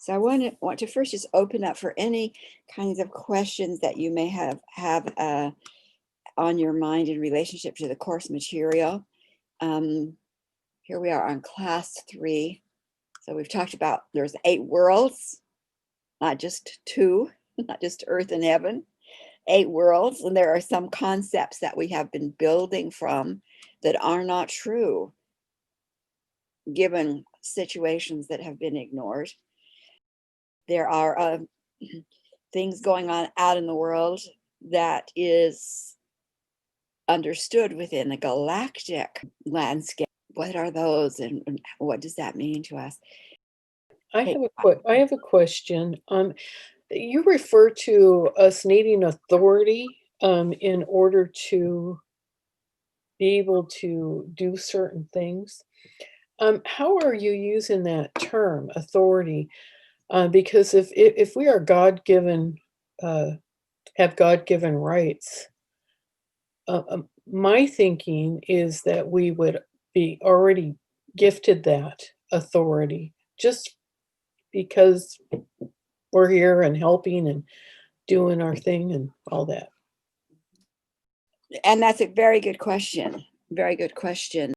So I want to first just open up for any kinds of questions that you may have on your mind in relationship to the course material. Here we are on class 3. So we've talked about there's 8 worlds, not just 2, not just earth and heaven, 8 worlds. And there are some concepts that we have been building from that are not true, given situations that have been ignored. There are things going on out in the world that is understood within the galactic landscape. What are those, and what does that mean to us? I have a question. You refer to us needing authority in order to be able to do certain things. How are you using that term, authority? Because if we are God-given, have God-given rights, my thinking is that we would be already gifted that authority just because we're here and helping and doing our thing and all that. And that's a very good question. Very good question.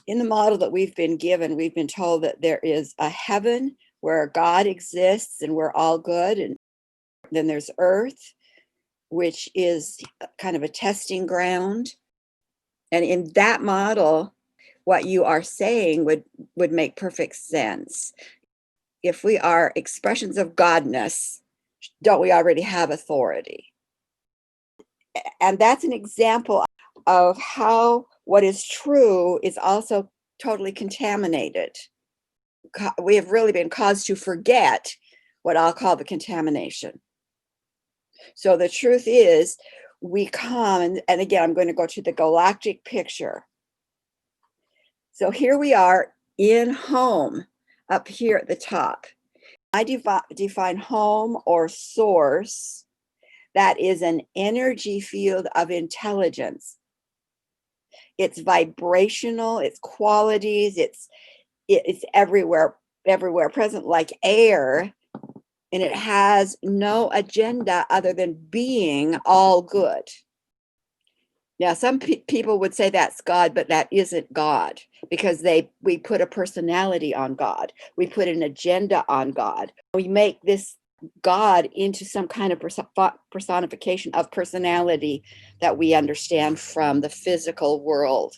In the model that we've been given, we've been told that there is a heaven where God exists and we're all good. And then there's earth, which is kind of a testing ground. And in that model, what you are saying would make perfect sense. If we are expressions of godness, don't we already have authority? And that's an example of how what is true is also totally contaminated. We have really been caused to forget what I'll call the contamination. So the truth is, we come, and again, I'm going to go to the galactic picture. So here we are in home, up here at the top. I define home or source. That is an energy field of intelligence. It's vibrational, it's qualities, it's everywhere present like air, and it has no agenda other than being all good. Now, some people would say that's God, but that isn't God, because we put a personality on God. We put an agenda on God. We make this God into some kind of personification of personality that we understand from the physical world.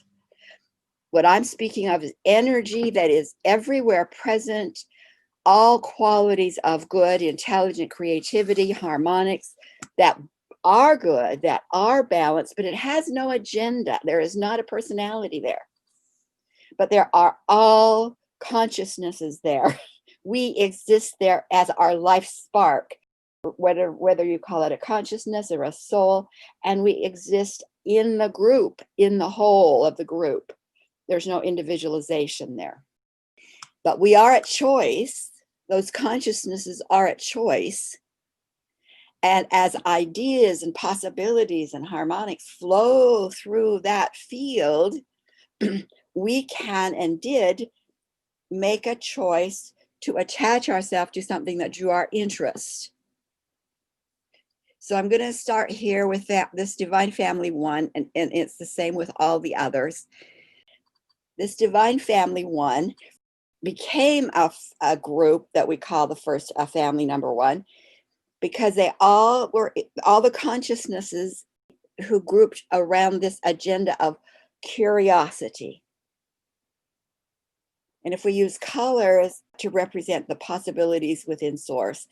What I'm speaking of is energy that is everywhere present, all qualities of good, intelligent, creativity, harmonics that are good, that are balanced, but it has no agenda. There is not a personality there. But there are all consciousnesses there. We exist there as our life spark, whether you call it a consciousness or a soul, and we exist in the group, in the whole of the group. There's no individualization there. But we are at choice. Those consciousnesses are at choice. And as ideas and possibilities and harmonics flow through that field, we can and did make a choice to attach ourselves to something that drew our interest. So I'm going to start here with this Divine Family 1, and it's the same with all the others. This Divine Family 1 became a group that we call the first family number 1, because they all the consciousnesses who grouped around this agenda of curiosity. And if we use colors to represent the possibilities within source,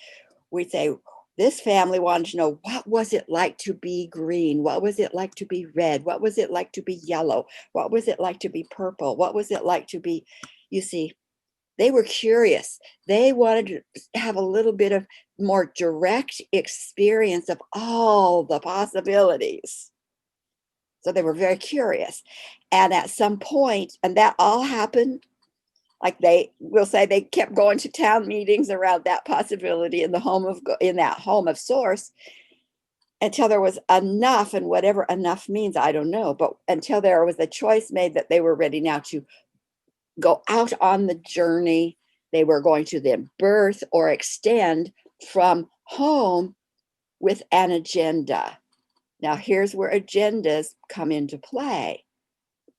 we say this family wanted to know, what was it like to be green? What was it like to be red? What was it like to be yellow? What was it like to be purple? What was it like to be, you see, they were curious. They wanted to have a little bit of more direct experience of all the possibilities. So they were very curious. And at some point, and that all happened, like we'll say they kept going to town meetings around that possibility in that home of source, until there was enough, and whatever enough means, I don't know, but until there was a choice made that they were ready now to go out on the journey they were going to then birth or extend from home with an agenda. Now, here's where agendas come into play.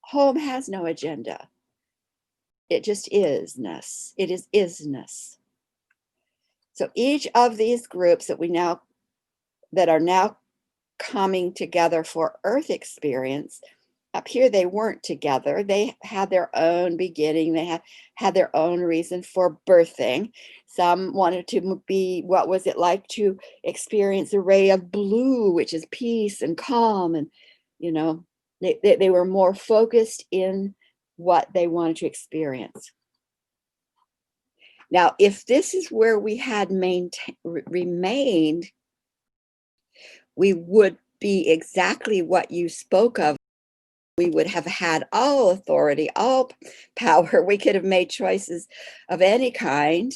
Home has no agenda. It just isness. It is isness. So each of these groups that are now coming together for Earth experience, up here they weren't together. They had their own beginning. They had their own reason for birthing. Some wanted to be, what was it like to experience a ray of blue, which is peace and calm. And, they were more focused in what they wanted to experience. Now, if this is where we had remained, we would be exactly what you spoke of. We would have had all authority, all power. We could have made choices of any kind.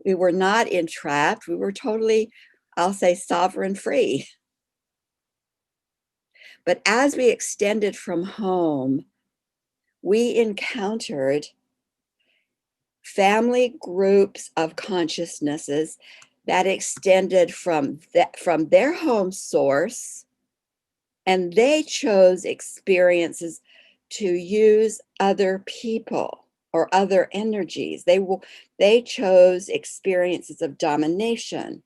We were not entrapped. We were totally, I'll say, sovereign free. But as we extended from home, we encountered family groups of consciousnesses that extended from their home source, and they chose experiences to use other people or other energies. They chose experiences of domination,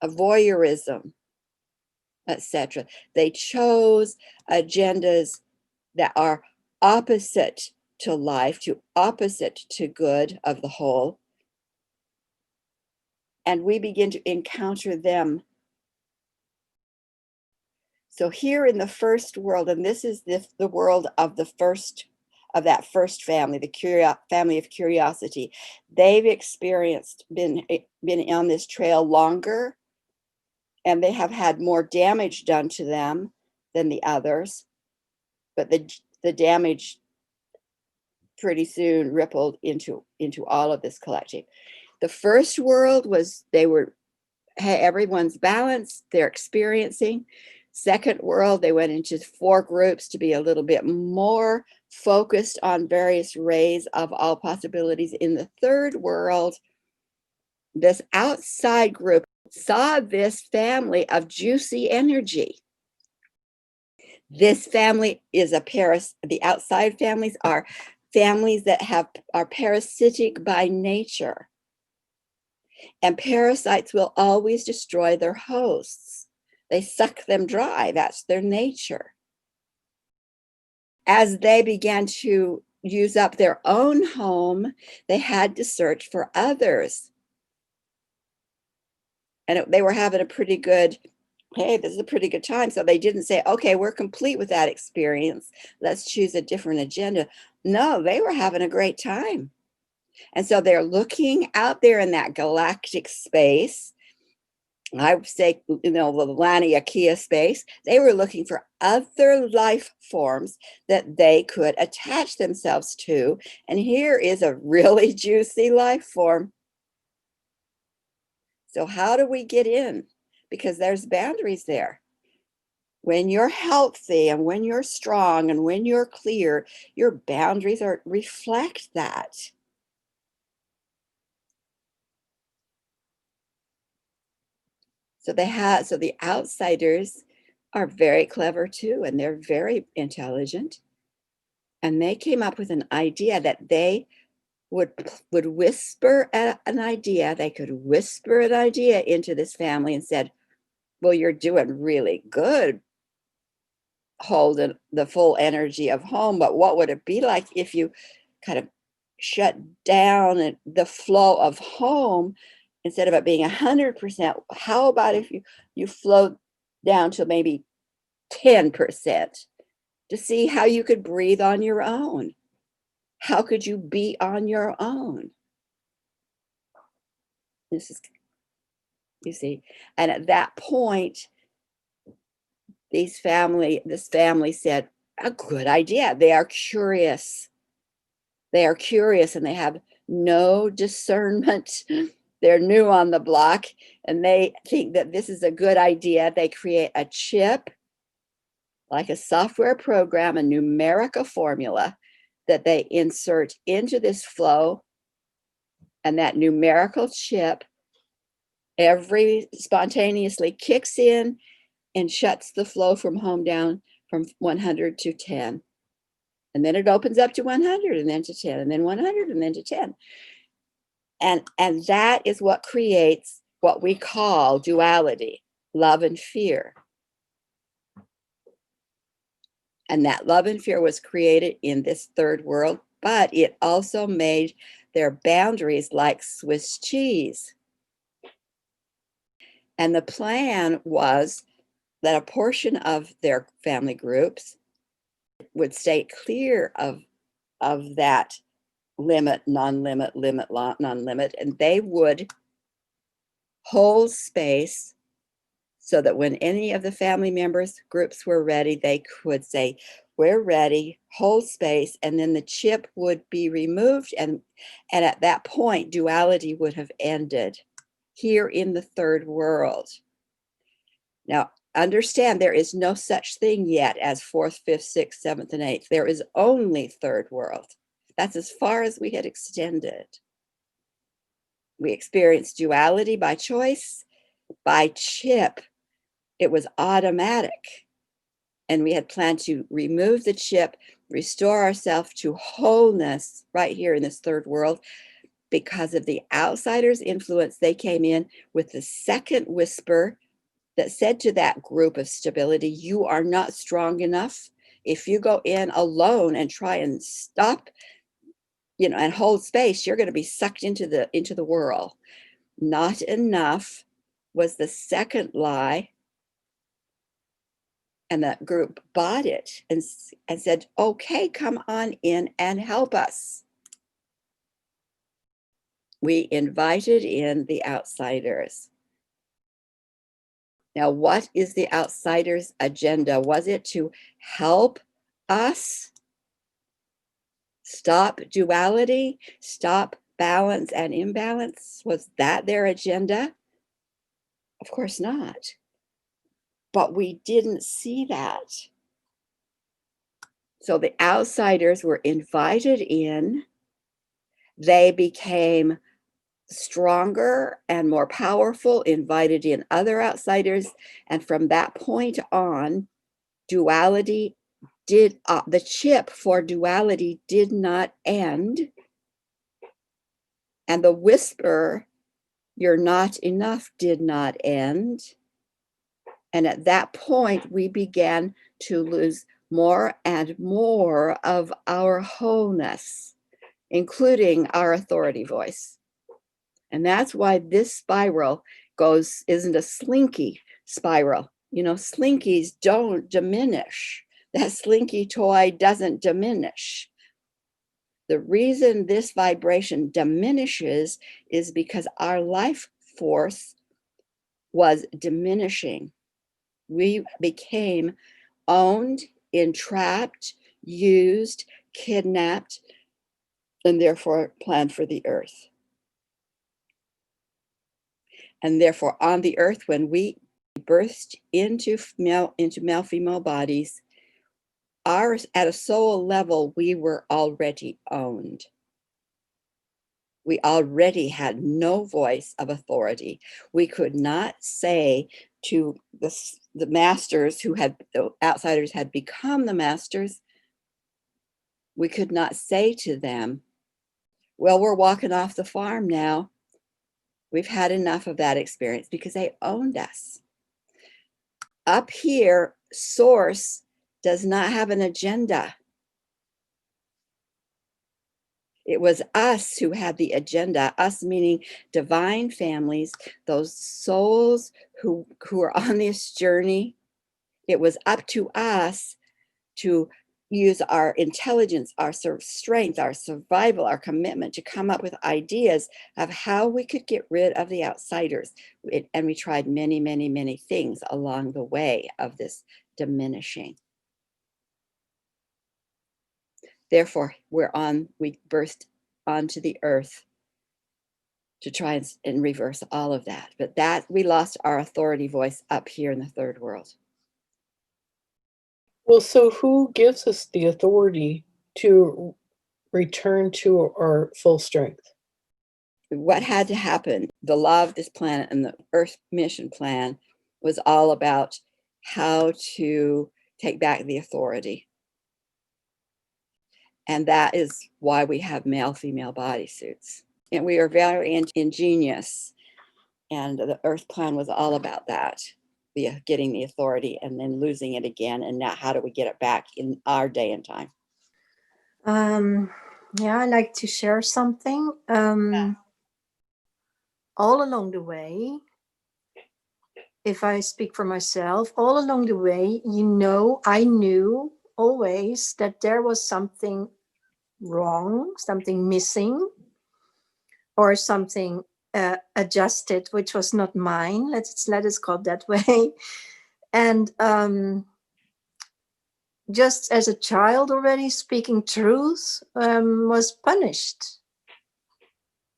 of voyeurism, etc. They chose agendas that are opposite to life, opposite to good of the whole. And we begin to encounter them. So here in the first world, and this is the world of that first family, the family of curiosity. They've been on this trail longer, and they have had more damage done to them than the others. But the damage pretty soon rippled into all of this collective. The first world was everyone's balanced, they're experiencing. Second world, they went into 4 groups to be a little bit more focused on various rays of all possibilities. In the third world, this outside group saw this family of juicy energy. This family is the outside families are families that are parasitic by nature. And parasites will always destroy their hosts. They suck them dry. That's their nature. As they began to use up their own home, they had to search for others. And they were having a pretty good, hey, this is a pretty good time. So they didn't say, okay, we're complete with that experience. Let's choose a different agenda. No, they were having a great time. And so they're looking out there in that galactic space. I would say, the Laniakea space. They were looking for other life forms that they could attach themselves to. And here is a really juicy life form. So how do we get in? Because there's boundaries there. When you're healthy and when you're strong and when you're clear, your boundaries reflect that. So the outsiders are very clever too, and they're very intelligent. And they came up with an idea that they would whisper an idea. They could whisper an idea into this family and said, well, you're doing really good holding the full energy of home, but what would it be like if you kind of shut down the flow of home instead of it being 100%? How about if you flow down to maybe 10% to see how you could breathe on your own? How could you be on your own? You see, and at that point, this family said, a good idea. They are curious. They are curious and they have no discernment. They're new on the block and they think that this is a good idea. They create a chip, like a software program, a numerical formula that they insert into this flow, and that numerical chip every spontaneously kicks in and shuts the flow from home down from 100 to 10. And then it opens up to 100 and then to 10 and then 100 and then to 10. And that is what creates what we call duality, love and fear. And that love and fear was created in this third world, but it also made their boundaries like Swiss cheese. And the plan was that a portion of their family groups would stay clear of that limit, non-limit, limit, non-limit, and they would hold space so that when any of the family members groups were ready, they could say, we're ready, hold space, and then the chip would be removed, and at that point, duality would have ended here in the third world. Now, understand there is no such thing yet as fourth, fifth, sixth, seventh, and eighth. There is only third world. That's as far as we had extended. We experienced duality by choice, by chip. It was automatic. And we had planned to remove the chip, restore ourselves to wholeness right here in this third world. Because of the outsider's influence, they came in with the second whisper that said to that group of stability, you are not strong enough. If you go in alone and try and stop, and hold space, you're going to be sucked into the whirl. Not enough was the second lie. And that group bought it and said, okay, come on in and help us. We invited in the outsiders. Now, what is the outsiders' agenda? Was it to help us stop duality, stop balance and imbalance? Was that their agenda? Of course not. But we didn't see that. So the outsiders were invited in. They became stronger and more powerful, invited in other outsiders. And from that point on, duality the chip for duality did not end. And the whisper, you're not enough, did not end. And at that point, we began to lose more and more of our wholeness, including our authority voice. And that's why this spiral isn't a slinky spiral. Slinkies don't diminish. That slinky toy doesn't diminish. The reason this vibration diminishes is because our life force was diminishing. We became owned, entrapped, used, kidnapped, and therefore planned for the earth. And therefore, on the earth, when we birthed into male-female bodies, at a soul level, we were already owned. We already had no voice of authority. We could not say to the masters the outsiders had become the masters, we could not say to them, well, we're walking off the farm now. We've had enough of that experience, because they owned us. Up here, Source does not have an agenda. It was us who had the agenda, us meaning divine families, those souls who are on this journey. It was up to us to use our intelligence, our strength, our survival, our commitment to come up with ideas of how we could get rid of the outsiders. And we tried many, many, many things along the way of this diminishing. Therefore, we burst onto the earth to try and reverse all of that. But that we lost our authority voice up here in the third world. Well, so who gives us the authority to return to our full strength? What had to happen, the law of this planet and the Earth mission plan was all about how to take back the authority. And that is why we have male-female bodysuits. And we are very ingenious. And the Earth plan was all about that, getting the authority and then losing it again. And now how do we get it back in our day and time? Yeah, I like to share something. All along the way, if I speak for myself, all along the way, I knew always that there was something wrong, something missing, or something adjusted, which was not mine. Let us call it that way. And just as a child already, speaking truth was punished.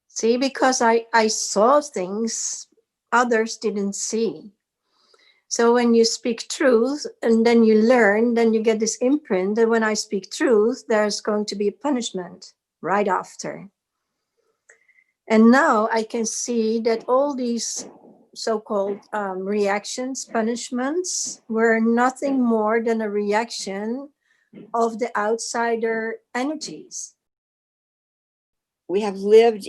See, because I saw things others didn't see. So when you speak truth and then you learn, then you get this imprint that when I speak truth, there's going to be a punishment right after. And now I can see that all these so-called reactions, punishments, were nothing more than a reaction of the outsider energies. We have lived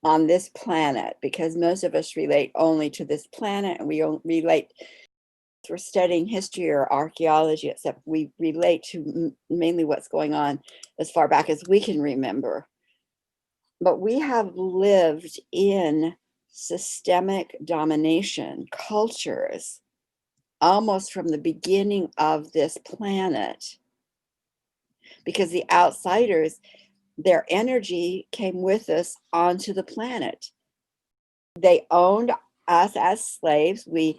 on this planet because most of us relate only to this planet, and we don't relate. We're studying history or archaeology, except we relate to mainly what's going on as far back as we can remember. But we have lived in systemic domination cultures almost from the beginning of this planet, because the outsiders, their energy came with us onto the planet. They owned us as slaves. We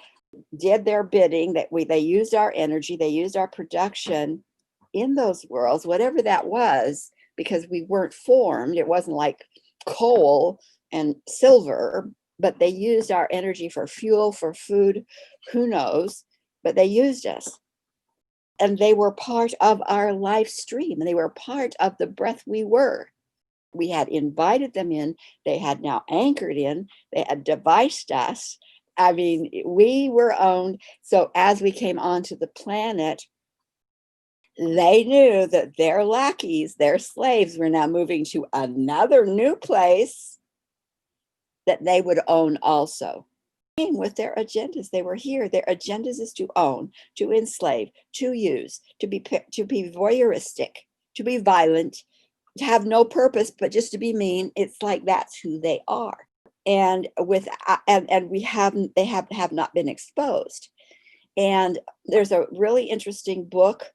did their bidding, they used our energy, they used our production in those worlds, whatever that was, because we weren't formed. It wasn't like coal and silver, but they used our energy for fuel, for food, who knows, but they used us. And they were part of our life stream, and they were part of the breath we were. We had invited them in, they had now anchored in, they had devised us. I mean, we were owned. So as we came onto the planet, they knew that their lackeys, their slaves, were now moving to another new place that they would own also. With their agendas, they were here. Their agendas is to own, to enslave, to use, to be voyeuristic, to be violent, to have no purpose but just to be mean. It's like that's who they are. And they have not been exposed. And there's a really interesting book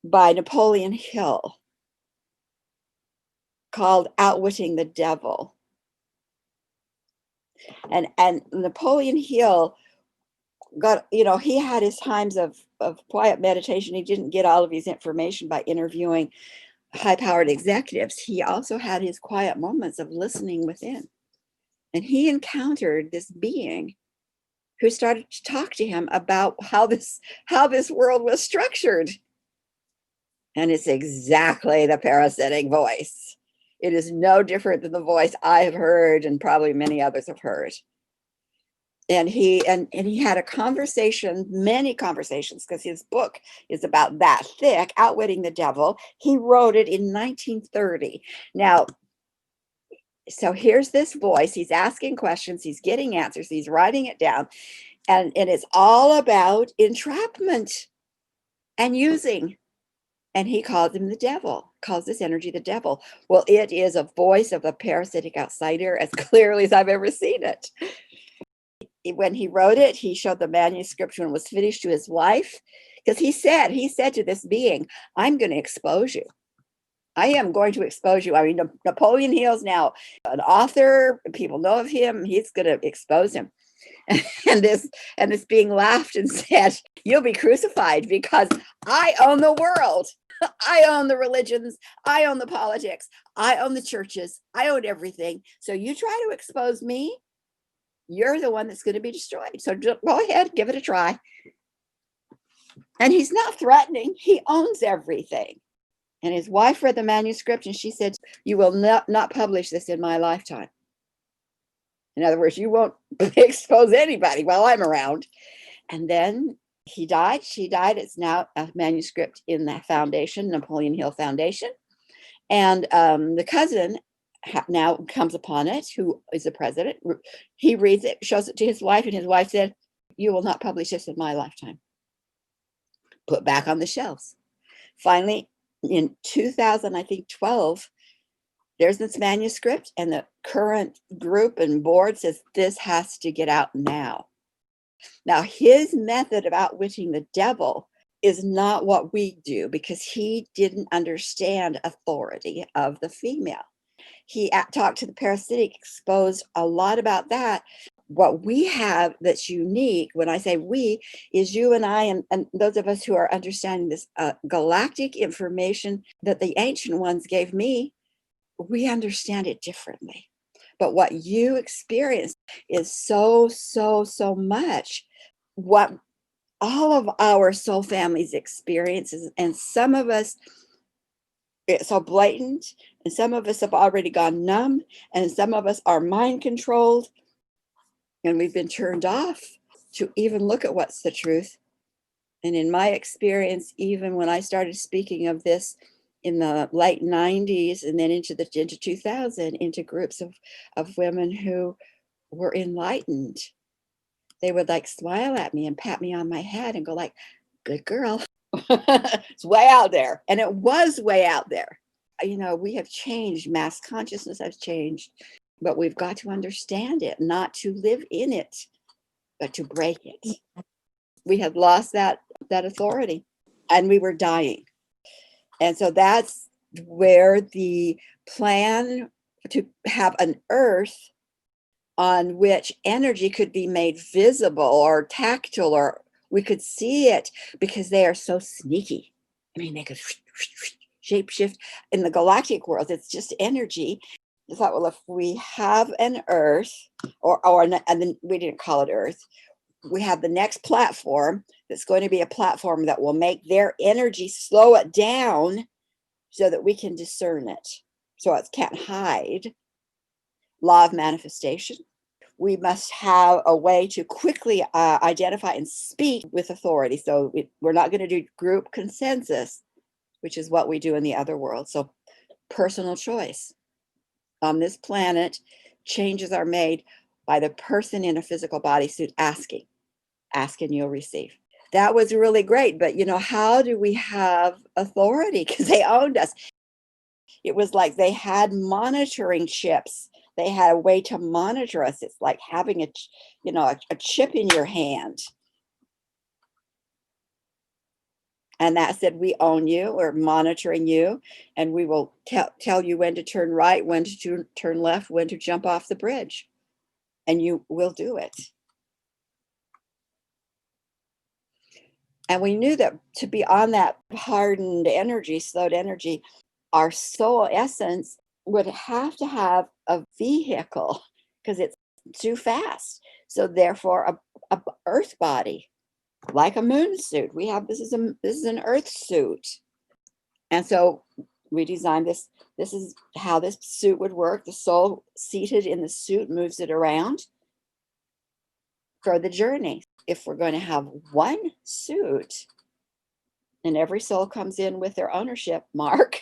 by Napoleon Hill called Outwitting the Devil. And Napoleon Hill got, he had his times of quiet meditation. He didn't get all of his information by interviewing high-powered executives. He also had his quiet moments of listening within. And he encountered this being who started to talk to him about how this world was structured. And it's exactly the parasitic voice. It is no different than the voice I have heard and probably many others have heard. And he had a conversation, many conversations, because his book is about that thick, Outwitting the Devil. He wrote it in 1930. Now, so here's this voice. He's asking questions. He's getting answers. He's writing it down. And it's all about entrapment and using. And he calls him the devil, calls this energy the devil. Well, it is a voice of a parasitic outsider as clearly as I've ever seen it. When he wrote it, he showed the manuscript when it was finished to his wife, because he said to this being, I'm going to expose you. I am going to expose you. I mean, Napoleon Hill's now an author. People know of him. He's going to expose him. And this being laughed and said, you'll be crucified because I own the world. I own the religions. I own the politics. I own the churches. I own everything. So you try to expose me, you're the one that's going to be destroyed. So go ahead, give it a try. And he's not threatening. He owns everything. And his wife read the manuscript and she said, "You will not publish this in my lifetime. In other words, you won't expose anybody while I'm around." And then he died. She died. It's now a manuscript in the foundation, Napoleon Hill Foundation. And the cousin now comes upon it, who is the president. He reads it, shows it to his wife, and his wife said, "You will not publish this in my lifetime." Put back on the shelves. Finally, in 2000, I think 12, there's this manuscript, and the current group and board says this has to get out now. Now, his method of outwitting the devil is not what we do, because he didn't understand authority of the female. He talked to the parasitic, exposed a lot about that. What we have that's unique, when I say we, is you and I, and those of us who are understanding this galactic information that the ancient ones gave me. We understand it differently. But what you experience is so much what all of our soul families experiences. And some of us, it's so blatant, and some of us have already gone numb, and some of us are mind controlled, and we've been turned off to even look at what's the truth. And in my experience, even when I started speaking of this in the late 90s and then into 2000, into groups of women who were enlightened, they would like smile at me and pat me on my head and go like, "Good girl." It's way out there. And it was way out there. You know, we have changed. Mass consciousness has changed, but we've got to understand it, not to live in it, but to break it. We had lost that authority, and we were dying. And so that's where the plan to have an earth on which energy could be made visible or tactile, or we could see it, because they are so sneaky. I mean, they could shape shift. In the galactic world, it's just energy. I thought, well, if we have an earth, and then we didn't call it earth, we have the next platform that's going to be a platform that will make their energy slow it down so that we can discern it, so it can't hide. Law of manifestation. We must have a way to quickly identify and speak with authority. So we're not going to do group consensus, which is what we do in the other world. So personal choice. On this planet, changes are made by the person in a physical bodysuit asking. Ask and you'll receive. That was really great. But, you know, how do we have authority? Because they owned us. It was like they had monitoring chips. They had a way to monitor us. It's like having a chip in your hand. And that said, we own you, we're monitoring you, and we will tell you when to turn right, when to turn left, when to jump off the bridge. And you will do it. And we knew that to be on that hardened energy, slowed energy, our soul essence would have to have a vehicle, because it's too fast. So therefore, a earth body, like a moon suit. We have this is an earth suit. And so we designed this. This is how this suit would work. The soul seated in the suit moves it around for the journey. If we're going to have one suit, and every soul comes in with their ownership mark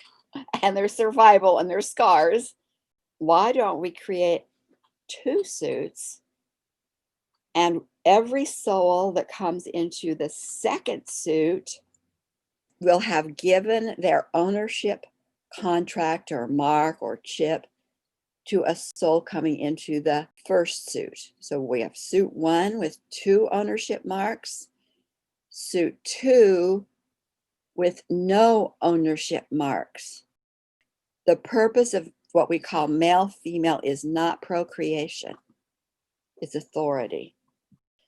and their survival and their scars, why don't we create two suits? And every soul that comes into the second suit will have given their ownership contract or mark or chip to a soul coming into the first suit. So we have suit 1 with 2 ownership marks, suit 2 with no ownership marks. The purpose of what we call male female is not procreation, it's authority.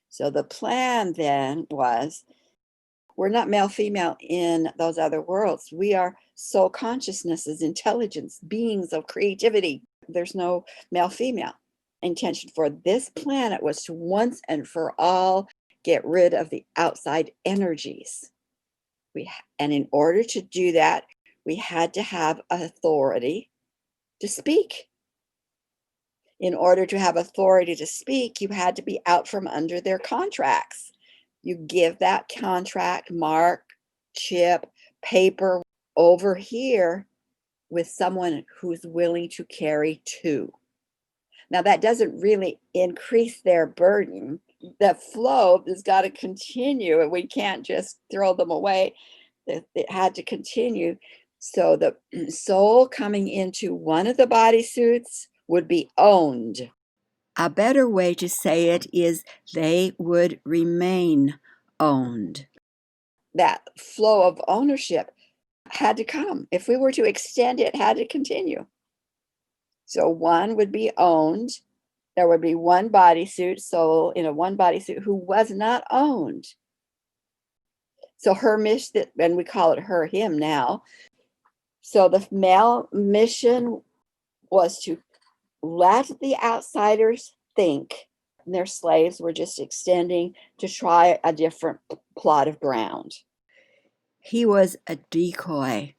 So the plan then was, we're not male female in those other worlds. We are soul consciousnesses, intelligence, beings of creativity. There's no male female. Intention for this planet was to once and for all get rid of the outside energies. And in order to do that, we had to have authority to speak. In order to have authority to speak, you had to be out from under their contracts. You give that contract, mark, chip, paper over here with someone who's willing to carry two. Now, that doesn't really increase their burden. The flow has got to continue, and we can't just throw them away. It had to continue. So the soul coming into one of the bodysuits would be owned. A better way to say it is they would remain owned. That flow of ownership had to come. If we were to extend it, had to continue. So one would be owned. There would be one bodysuit, soul in a one bodysuit who was not owned. So her mission, and we call it her, him now. So the male mission was to let the outsiders think their slaves were just extending to try a different plot of ground. He was a decoy,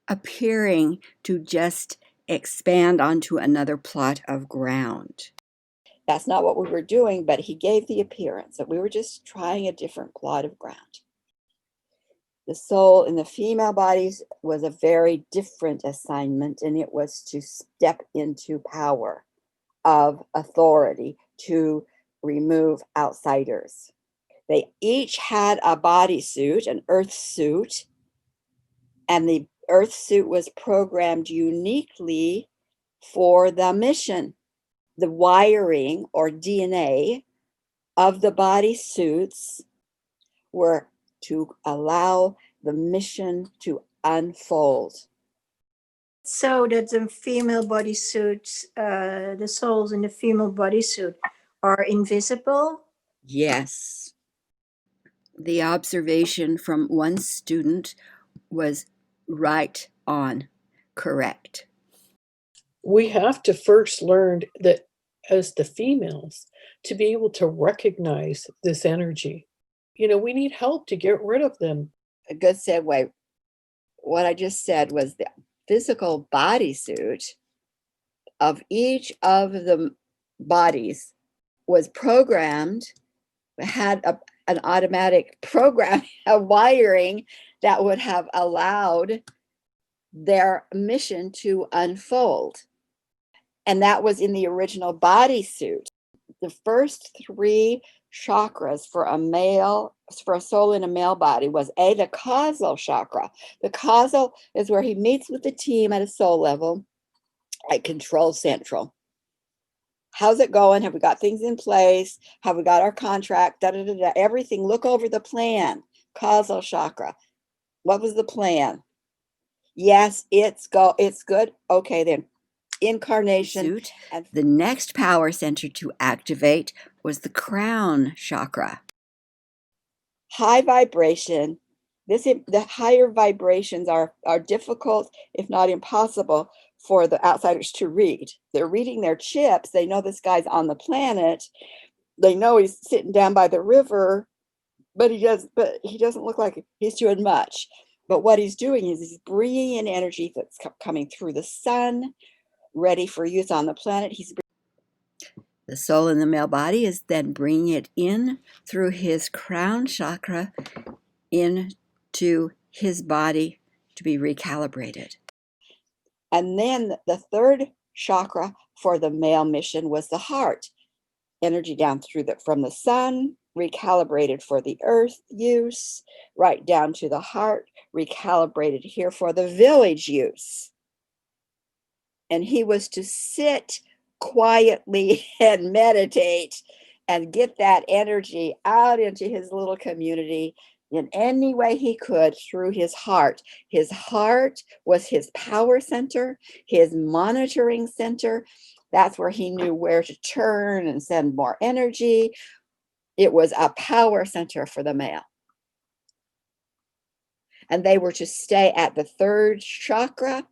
appearing to just expand onto another plot of ground. That's not what we were doing, but he gave the appearance that we were just trying a different plot of ground. The soul in the female bodies was a very different assignment, and it was to step into power of authority to remove outsiders. They each had a bodysuit, an earth suit, and the earth suit was programmed uniquely for the mission. The wiring or DNA of the bodysuits were to allow the mission to unfold. So that the female bodysuits, the souls in the female bodysuit are invisible? Yes. The observation from one student was right on, correct. We have to first learn that as the females to be able to recognize this energy. We need help to get rid of them. A good segue. What I just said was the physical bodysuit of each of the bodies was programmed, had an automatic program, a wiring that would have allowed their mission to unfold. And that was in the original bodysuit. The first three chakras for a soul in a male body was the causal chakra. The causal is where he meets with the team at a soul level, like control central. How's it going? Have we got things in place? Have we got our contract? Everything. Look over the plan. Causal chakra. What was the plan? Yes, it's good. Okay, then. Incarnation. And the next power center to activate was the crown chakra. High vibration. The higher vibrations are difficult, if not impossible, for the outsiders to read. They're reading their chips. They know this guy's on the planet. They know he's sitting down by the river, but he doesn't look like he's doing much. But what he's doing is he's bringing in energy that's coming through the sun, ready for use on the planet. The soul in the male body is then bringing it in through his crown chakra into his body to be recalibrated. And then the third chakra for the male mission was the heart. Energy down from the sun, recalibrated for the earth use, right down to the heart, recalibrated here for the village use. And he was to sit quietly and meditate and get that energy out into his little community in any way he could through his heart. His heart was his power center, his monitoring center. That's where he knew where to turn and send more energy. It was a power center for the male. And they were to stay at the third chakra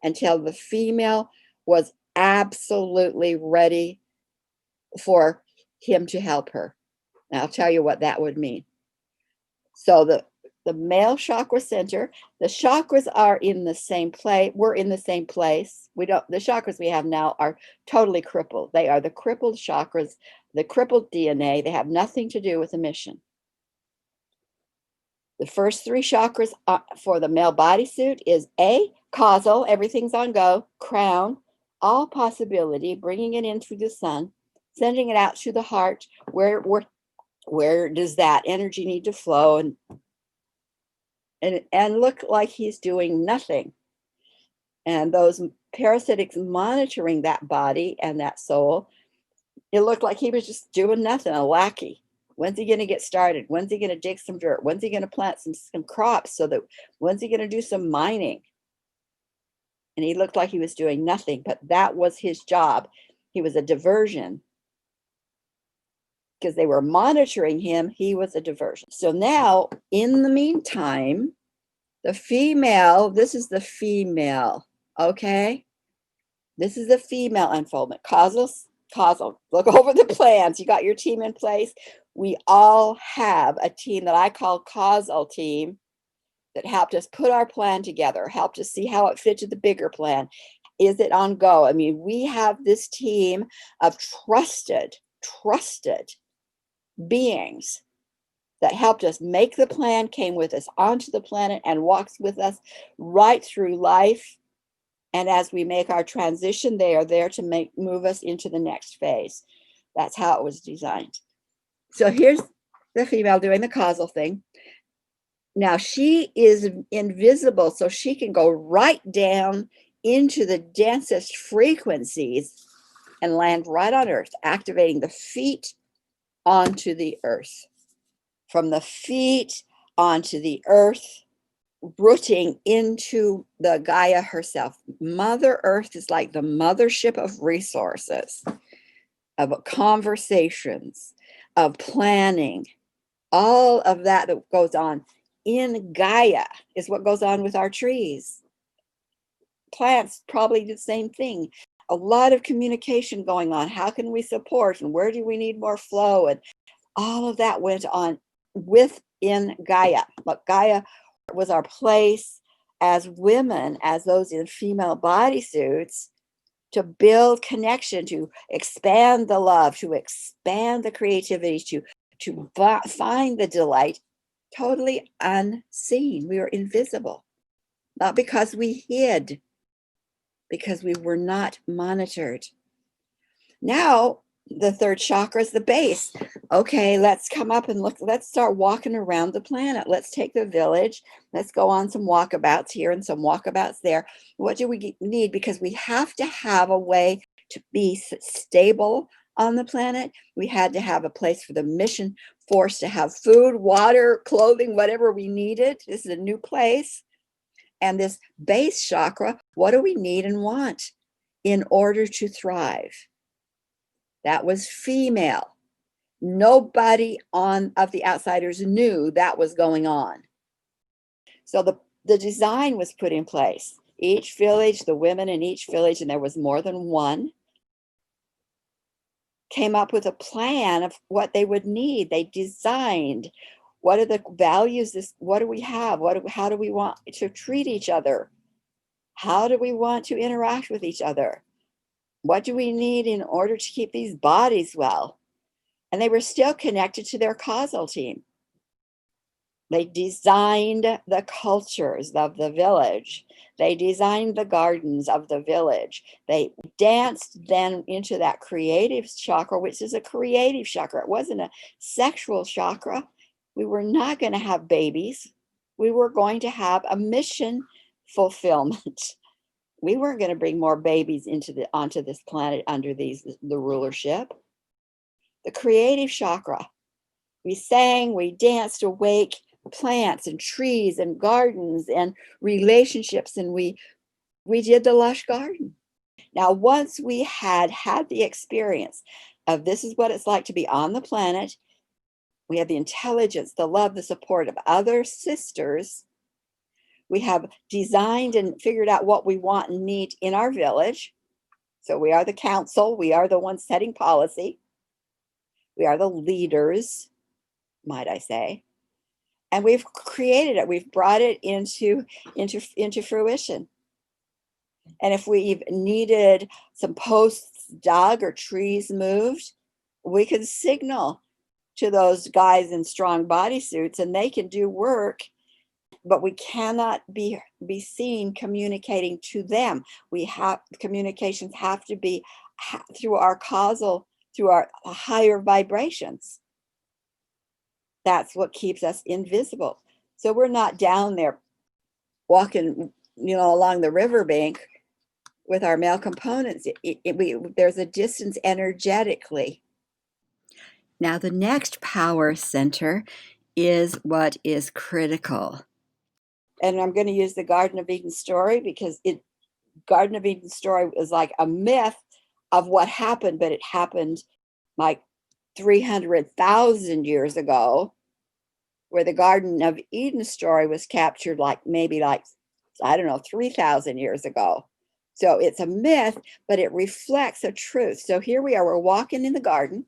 until the female was absolutely ready for him to help her. And I'll tell you what that would mean. So the the male chakra center. The chakras are in the same place. We're in the same place. The chakras we have now are totally crippled. They are the crippled chakras, the crippled DNA. They have nothing to do with the mission. The first three chakras for the male bodysuit is A, causal, everything's on go, crown, all possibility, bringing it in through the sun, sending it out to the heart. Where does that energy need to flow? And look like he's doing nothing. And those parasitics monitoring that body and that soul, it looked like he was just doing nothing, a lackey. When's he going to get started? When's he going to dig some dirt? When's he going to plant some crops? When's he going to do some mining? And he looked like he was doing nothing, but that was his job. He was a diversion. Because they were monitoring him, he was a diversion. So now, in the meantime, the female, this is the female, okay? This is the female unfoldment. Causal. Look over the plans. You got your team in place. We all have a team that I call causal team that helped us put our plan together, helped us see how it fit to the bigger plan. Is it on go? I mean, we have this team of trusted beings that helped us make the plan, came with us onto the planet, and walks with us right through life. And as we make our transition, they are there to move us into the next phase. That's how it was designed. So here's the female doing the causal thing. Now she is invisible, so she can go right down into the densest frequencies and land right on Earth, activating the feet onto the earth. From the feet onto the earth, rooting into the Gaia herself. Mother Earth is like the mothership of resources, of conversations, of planning. All of that goes on in Gaia is what goes on with our trees. Plants, probably the same thing. A lot of communication going on. How can we support, and where do we need more flow? And all of that went on within Gaia. But Gaia was our place as women, as those in female bodysuits, to build connection, to expand the love, to expand the creativity, to find the delight, totally unseen. We were invisible, not because we hid, because we were not monitored. Now, the third chakra is the base. Okay, let's come up and look. Let's start walking around the planet. Let's take the village. Let's go on some walkabouts here and some walkabouts there. What do we need? Because we have to have a way to be stable on the planet. We had to have a place for the mission force to have food, water, clothing, whatever we needed. This is a new place. And this base chakra, what do we need and want in order to thrive? That was female. Nobody of the outsiders knew that was going on. So the design was put in place. Each village, the women in each village, and there was more than one, came up with a plan of what they would need. They designed, what are the values, what do we have? How do we want to treat each other? How do we want to interact with each other? What do we need in order to keep these bodies well? And they were still connected to their causal team. They designed the cultures of the village. They designed the gardens of the village. They danced then into that creative chakra, which is a creative chakra. It wasn't a sexual chakra. We were not going to have babies. We were going to have a mission fulfillment. We weren't going to bring more babies onto this planet under the rulership. The creative chakra. We sang, we danced, awake plants and trees and gardens and relationships, and we did the lush garden. Now, once we had the experience of this is what it's like to be on the planet, we have the intelligence, the love, the support of other sisters. We have designed and figured out what we want and need in our village. So we are the council. We are the ones setting policy. We are the leaders, might I say. And we've created it. We've brought it into fruition. And if we needed some posts dug or trees moved, we could signal to those guys in strong bodysuits and they can do work, but we cannot be seen communicating to them. Communications have to be through our causal, through our higher vibrations. That's what keeps us invisible. So we're not down there walking, along the riverbank with our male components. There's a distance energetically. Now, the next power center is what is critical. And I'm going to use the Garden of Eden story because Garden of Eden story is like a myth of what happened, but it happened like 300,000 years ago, where the Garden of Eden story was captured maybe 3,000 years ago. So it's a myth, but it reflects a truth. So here we are, we're walking in the garden,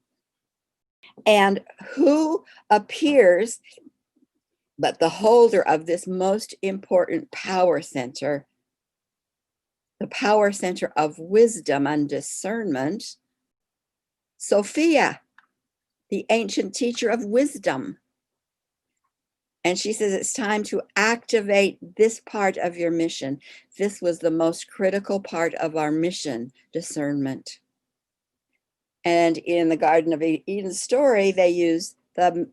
and who appears but the holder of this most important power center, the power center of wisdom and discernment, Sophia, the ancient teacher of wisdom. And she says, it's time to activate this part of your mission. This was the most critical part of our mission, discernment. And in the Garden of Eden story, they use the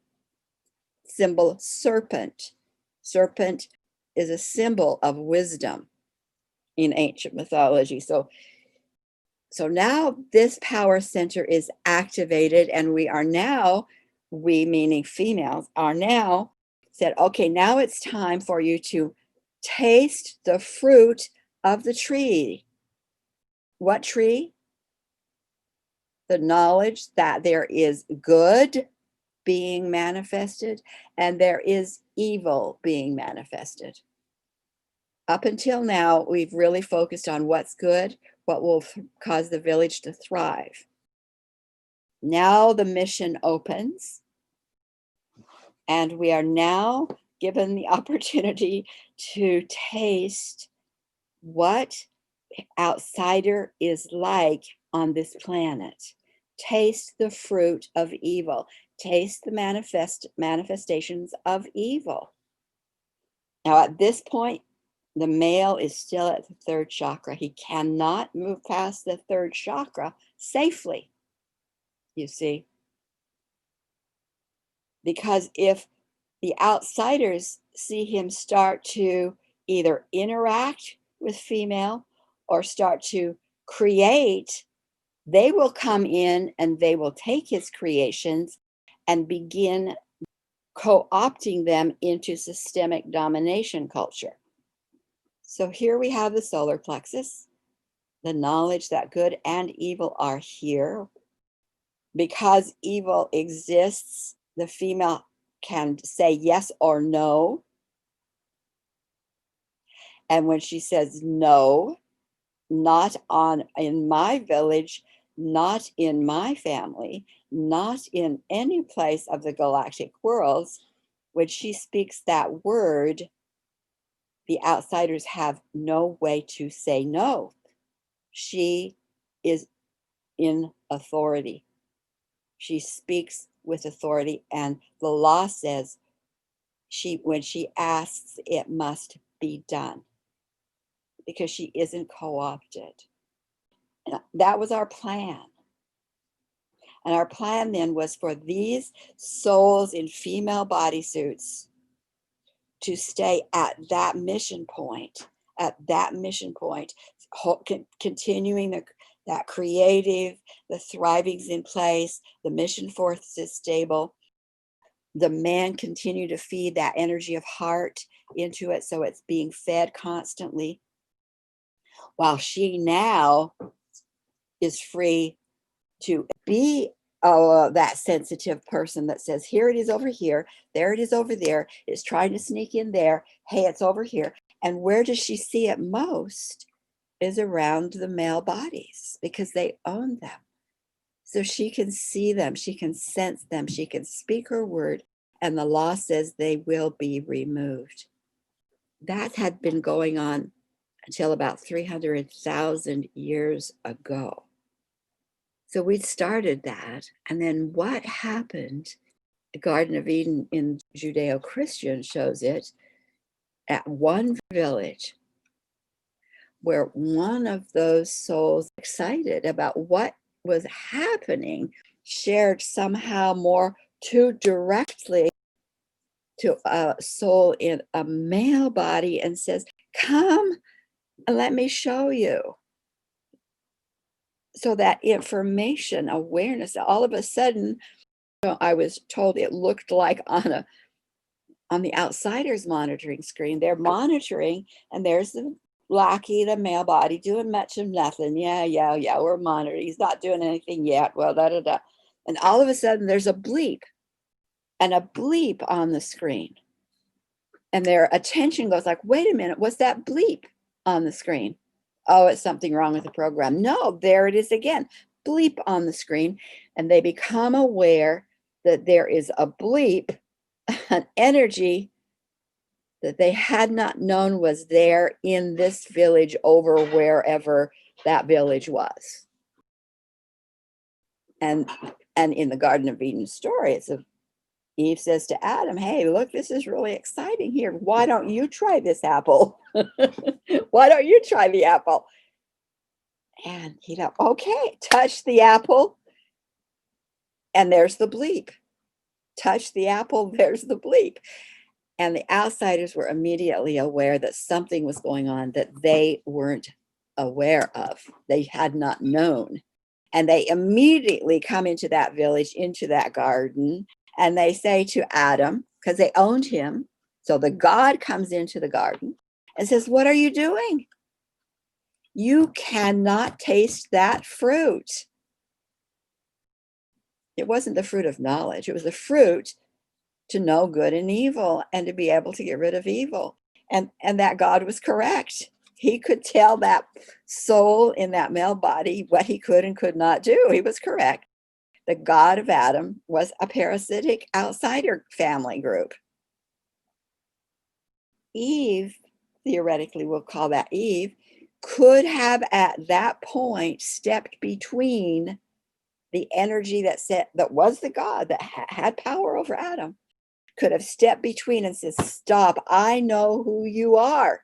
symbol serpent. Serpent is a symbol of wisdom in ancient mythology. So now this power center is activated, and we meaning females, are now said, okay, now it's time for you to taste the fruit of the tree. What tree? The knowledge that there is good being manifested and there is evil being manifested. Up until now, we've really focused on what's good, what will cause the village to thrive. Now the mission opens, and we are now given the opportunity to taste what outsider is like on this planet. Taste the fruit of evil. Taste the manifestations of evil. Now, at this point, the male is still at the third chakra. He cannot move past the third chakra safely, you see. Because if the outsiders see him start to either interact with female or start to create, they will come in and they will take his creations and begin co-opting them into systemic domination culture. So here we have the solar plexus, the knowledge that good and evil are here. Because evil exists, the female can say yes or no. And when she says no, not in my village, not in my family, not in any place of the galactic worlds, when she speaks that word, the outsiders have no way to say no. She is in authority. She speaks with authority, and the law says when she asks, it must be done because she isn't co-opted. And that was our plan. And our plan then was for these souls in female bodysuits to stay at that mission point, continuing that creative, the thriving's in place, the mission force is stable. The man continue to feed that energy of heart into it, so it's being fed constantly. While she now is free to be that sensitive person that says, here it is over here, there it is over there, it's trying to sneak in there, hey, it's over here. And where does she see it most is around the male bodies, because they own them. So she can see them, she can sense them, she can speak her word, And the law says they will be removed. That had been going on until about 300,000 years ago. So we started that. And then what happened? The Garden of Eden in Judeo-Christian shows it at one village where one of those souls, excited about what was happening, shared somehow more too directly to a soul in a male body and says, come and let me show you. So that information, awareness, all of a sudden, I was told it looked like on the outsider's monitoring screen. They're monitoring, and there's the lackey, the male body, doing much of nothing. Yeah, we're monitoring. He's not doing anything yet. Well, da. And all of a sudden, there's a bleep on the screen. And their attention goes like, wait a minute, what's that bleep on the screen? Oh, it's something wrong with the program. No, there it is again, bleep on the screen. And they become aware that there is a bleep, an energy that they had not known was there in this village over wherever that village was. And in the Garden of Eden story, it's Eve says to Adam, hey, look, this is really exciting here. Why don't you try this apple? Why don't you try the apple? And he thought, okay, touch the apple. And there's the bleep. Touch the apple, there's the bleep. And the outsiders were immediately aware that something was going on that they weren't aware of. They had not known. And they immediately come into that village, into that garden, and they say to Adam, because they owned him. So the God comes into the garden and says, what are you doing? You cannot taste that fruit. It wasn't the fruit of knowledge. It was the fruit to know good and evil and to be able to get rid of evil. And that God was correct. He could tell that soul in that male body what he could and could not do. He was correct. The God of Adam was a parasitic outsider family group. Eve, theoretically, we'll call that Eve, could have at that point stepped between the energy that was the God that had power over Adam, could have stepped between and said, stop, I know who you are.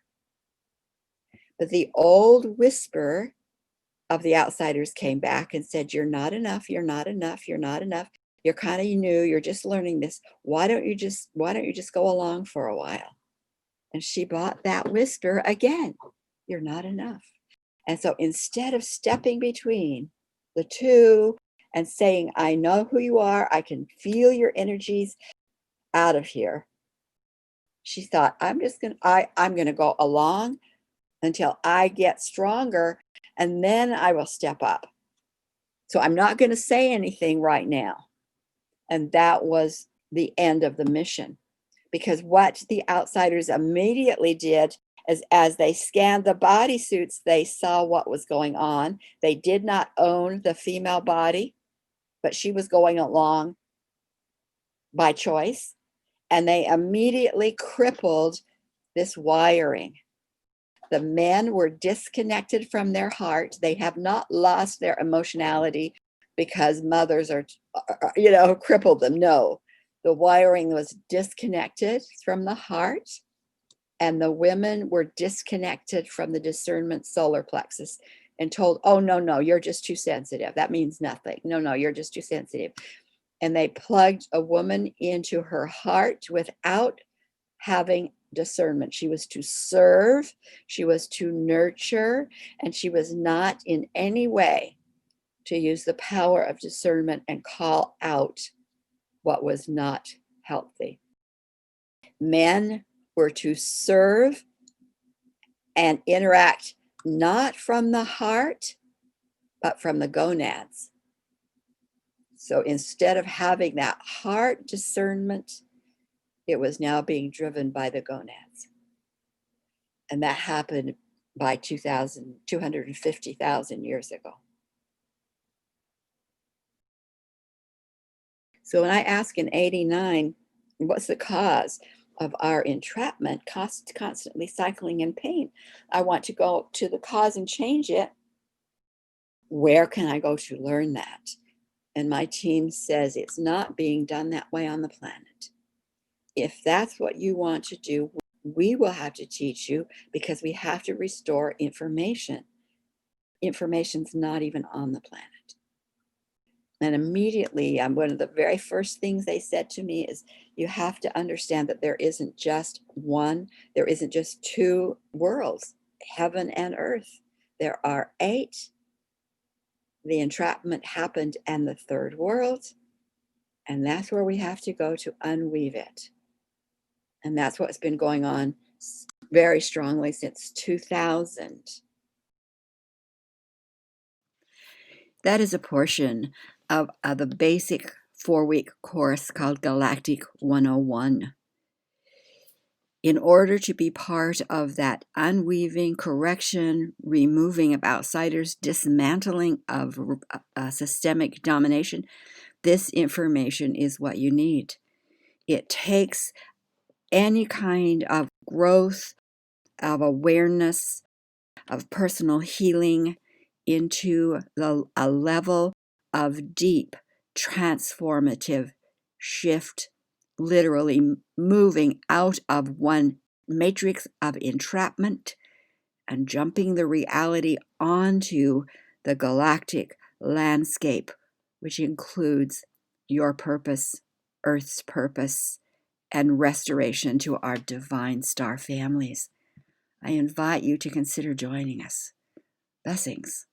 But the old whisper of the outsiders came back and said, you're not enough, you're not enough, you're not enough. You're kind of new, you're just learning this. Why don't you just go along for a while? And she bought that whisper again. You're not enough. And so instead of stepping between the two and saying, I know who you are, I can feel your energies, out of here, she thought, I'm going to go along until I get stronger, and then I will step up. So I'm not going to say anything right now. And that was the end of the mission, because what the outsiders immediately did is, as they scanned the bodysuits, they saw what was going on. They did not own the female body, but she was going along by choice. And they immediately crippled this wiring. The men were disconnected from their heart. They have not lost their emotionality because mothers are, crippled them. No, the wiring was disconnected from the heart, and the women were disconnected from the discernment solar plexus and told, oh, no, you're just too sensitive. That means nothing. No, you're just too sensitive. And they plugged a woman into her heart without having discernment. She was to serve, she was to nurture, and she was not in any way to use the power of discernment and call out what was not healthy. Men were to serve and interact not from the heart, but from the gonads. So instead of having that heart discernment, it was now being driven by the gonads. And that happened by 250,000 years ago. So when I asked in 89, What's the cause of our entrapment, constantly cycling in pain? I want to go to the cause and change it. Where can I go to learn that? And my team says it's not being done that way on the planet. If that's what you want to do, we will have to teach you, because we have to restore information. Information's not even on the planet. And immediately, one of the very first things they said to me is, you have to understand that there isn't just one, there isn't just two worlds, heaven and earth. There are 8. The entrapment happened in the third world, and that's where we have to go to unweave it. And that's what's been going on very strongly since 2000. That is a portion of the basic 4-week course called Galactic 101. In order to be part of that unweaving, correction, removing of outsiders, dismantling of systemic domination, this information is what you need. It takes any kind of growth, of awareness, of personal healing into a level of deep transformative shift, literally moving out of one matrix of entrapment and jumping the reality onto the galactic landscape, which includes your purpose, Earth's purpose, and restoration to our divine star families. I invite you to consider joining us. Blessings.